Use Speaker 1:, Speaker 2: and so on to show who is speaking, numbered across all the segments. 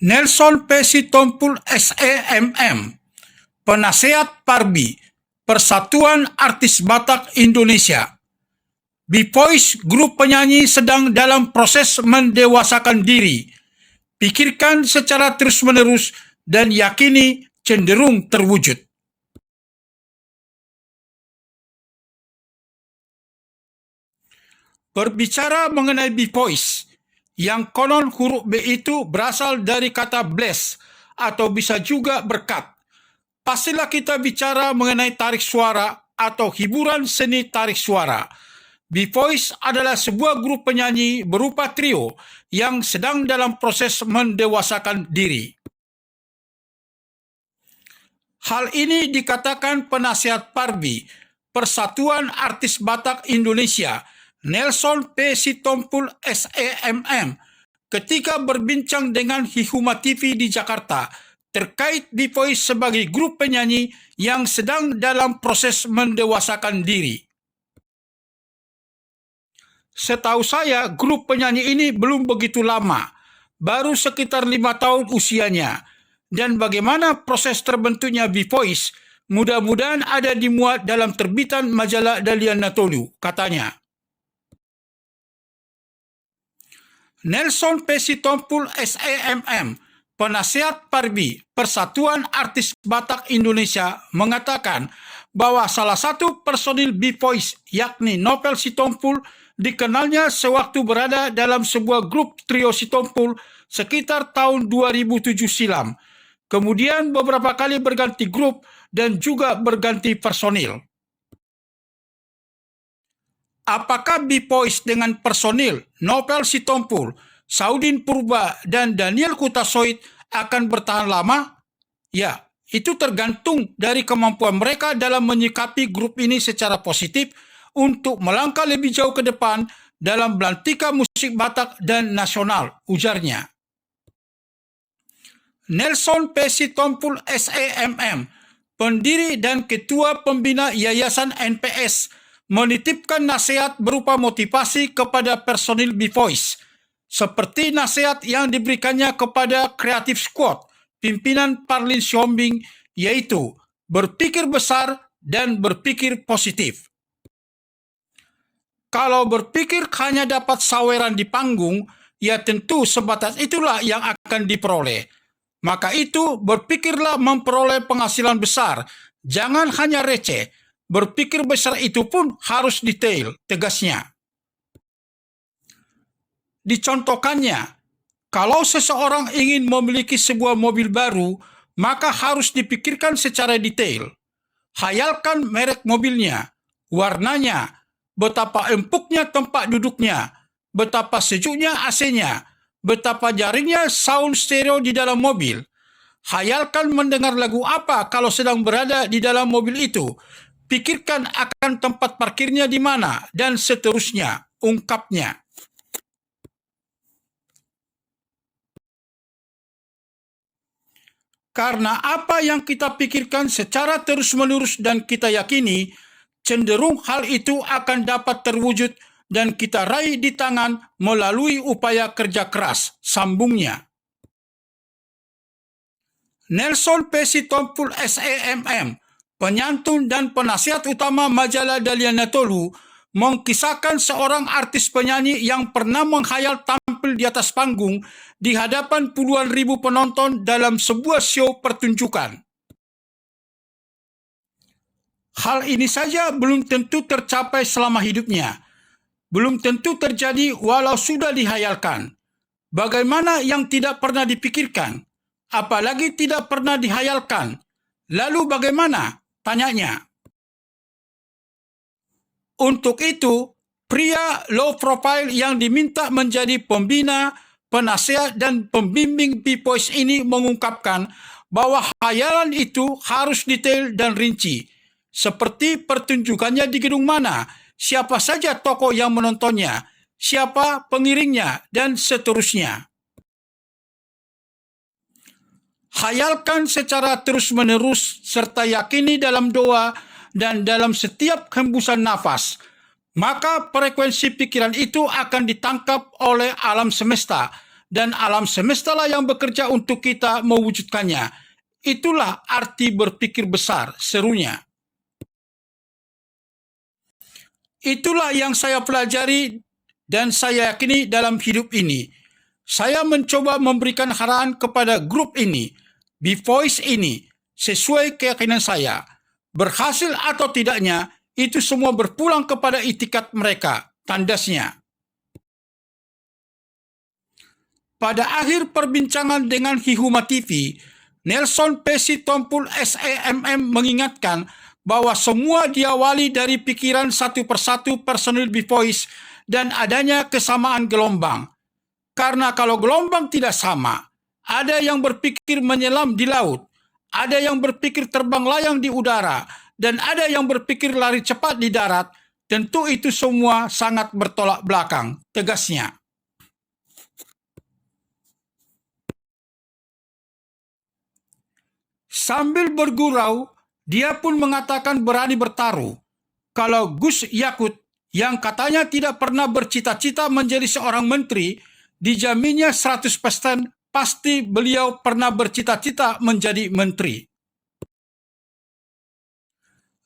Speaker 1: Nelson P. Sitompul SEMM, Penasehat Parbi, Persatuan Artis Batak Indonesia. B-Voice, grup penyanyi sedang dalam proses mendewasakan diri. Pikirkan secara terus-menerus dan yakini cenderung terwujud. Berbicara mengenai B-Voice, yang konon huruf B itu berasal dari kata bless atau bisa juga berkat. Pastilah kita bicara mengenai tarik suara atau hiburan seni tarik suara. B-Voice adalah sebuah grup penyanyi berupa trio yang sedang dalam proses mendewasakan diri. Hal ini dikatakan penasihat Parbi, Persatuan Artis Batak Indonesia, Nelson P. Sitompul SEMM, ketika berbincang dengan Hikuma TV di Jakarta terkait B-Voice sebagai grup penyanyi yang sedang dalam proses mendewasakan diri. Setahu saya, grup penyanyi ini belum begitu lama, baru sekitar 5 tahun usianya. Dan bagaimana proses terbentuknya B-Voice, mudah-mudahan ada dimuat dalam terbitan majalah Dalian Natolu, katanya. Nelson P. Sitompul SEMM, Penasehat Parbi, Persatuan Artis Batak Indonesia, mengatakan bahwa salah satu personil B-Voice, yakni Nopel Sitompul, dikenalnya sewaktu berada dalam sebuah grup trio Sitompul sekitar tahun 2007 silam. Kemudian beberapa kali berganti grup dan juga berganti personil. Apakah B-Voice dengan personil Nopel Sitompul, Saudin Purba, dan Daniel Kutasoid akan bertahan lama? Ya, itu tergantung dari kemampuan mereka dalam menyikapi grup ini secara positif untuk melangkah lebih jauh ke depan dalam belantika musik Batak dan nasional, ujarnya. Nelson P. Sitompul SEMM, pendiri dan ketua pembina Yayasan NPS, menitipkan nasihat berupa motivasi kepada personil B-Voice, seperti nasihat yang diberikannya kepada Creative Squad, pimpinan Parlin Siombing, yaitu berpikir besar dan berpikir positif. Kalau berpikir hanya dapat saweran di panggung, ya tentu sebatas itulah yang akan diperoleh. Maka itu, berpikirlah memperoleh penghasilan besar, jangan hanya receh. Berpikir besar itu pun harus detail, tegasnya. Dicontohkannya, kalau seseorang ingin memiliki sebuah mobil baru, maka harus dipikirkan secara detail. Hayalkan merek mobilnya, warnanya, betapa empuknya tempat duduknya, betapa sejuknya AC-nya, betapa jaringnya sound stereo di dalam mobil. Hayalkan mendengar lagu apa kalau sedang berada di dalam mobil itu. Pikirkan akan tempat parkirnya di mana, dan seterusnya, ungkapnya. Karena apa yang kita pikirkan secara terus-menerus dan kita yakini, cenderung hal itu akan dapat terwujud dan kita raih di tangan melalui upaya kerja keras, sambungnya. Nelson P. Sitompul SEMM, penyantun dan penasihat utama majalah Dalian Natolu, mengkisahkan seorang artis penyanyi yang pernah menghayal tampil di atas panggung di hadapan puluhan ribu penonton dalam sebuah show pertunjukan. Hal ini saja belum tentu tercapai selama hidupnya. Belum tentu terjadi walau sudah dihayalkan. Bagaimana yang tidak pernah dipikirkan? Apalagi tidak pernah dihayalkan. Lalu bagaimana? Tanyanya. Untuk itu, pria low profile yang diminta menjadi pembina, penasehat, dan pembimbing B-Voice ini mengungkapkan bahwa hayalan itu harus detail dan rinci. Seperti pertunjukannya di gedung mana, siapa saja tokoh yang menontonnya, siapa pengiringnya, dan seterusnya. Hayalkan secara terus-menerus serta yakini dalam doa dan dalam setiap hembusan nafas. Maka frekuensi pikiran itu akan ditangkap oleh alam semesta dan alam semestalah yang bekerja untuk kita mewujudkannya. Itulah arti berpikir besar, serunya. Itulah yang saya pelajari dan saya yakini dalam hidup ini. Saya mencoba memberikan arahan kepada grup ini, B-Voice ini, sesuai keyakinan saya. Berhasil atau tidaknya, itu semua berpulang kepada itikat mereka, tandasnya. Pada akhir perbincangan dengan Hihuma TV, Nelson Pesci Tompul SEMM mengingatkan bahwa semua diawali dari pikiran satu persatu personil B-Voice dan adanya kesamaan gelombang. Karena kalau gelombang tidak sama, ada yang berpikir menyelam di laut, ada yang berpikir terbang layang di udara, dan ada yang berpikir lari cepat di darat, tentu itu semua sangat bertolak belakang, tegasnya. Sambil bergurau, dia pun mengatakan berani bertaruh. Kalau Gus Yakut, yang katanya tidak pernah bercita-cita menjadi seorang menteri, dijaminnya 100% pasti beliau pernah bercita-cita menjadi menteri.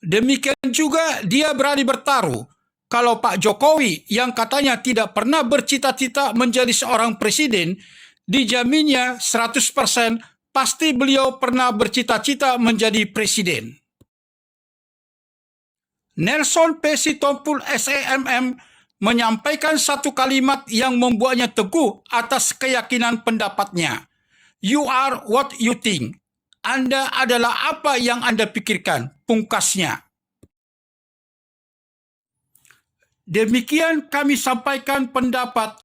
Speaker 1: Demikian juga dia berani bertaruh. Kalau Pak Jokowi yang katanya tidak pernah bercita-cita menjadi seorang presiden, dijaminnya 100% pasti beliau pernah bercita-cita menjadi presiden. Nelson Pesci Tompul SEMM menyampaikan satu kalimat yang membuatnya teguh atas keyakinan pendapatnya. You are what you think. Anda adalah apa yang Anda pikirkan, pungkasnya. Demikian kami sampaikan pendapat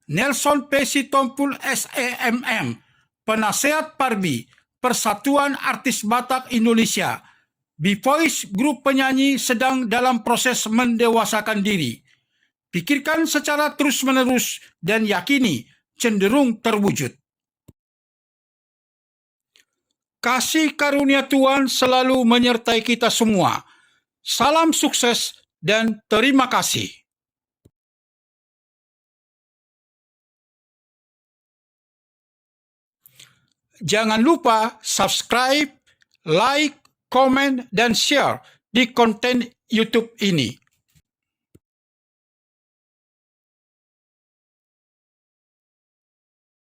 Speaker 1: Nelson Pesci Tompul SEMM, penasehat Parbi, Persatuan Artis Batak Indonesia. B-Voice, grup penyanyi sedang dalam proses mendewasakan diri. Pikirkan secara terus-menerus dan yakini cenderung terwujud. Kasih karunia Tuhan selalu menyertai kita semua. Salam sukses dan terima kasih. Jangan lupa subscribe, like, komen, dan share di konten YouTube ini.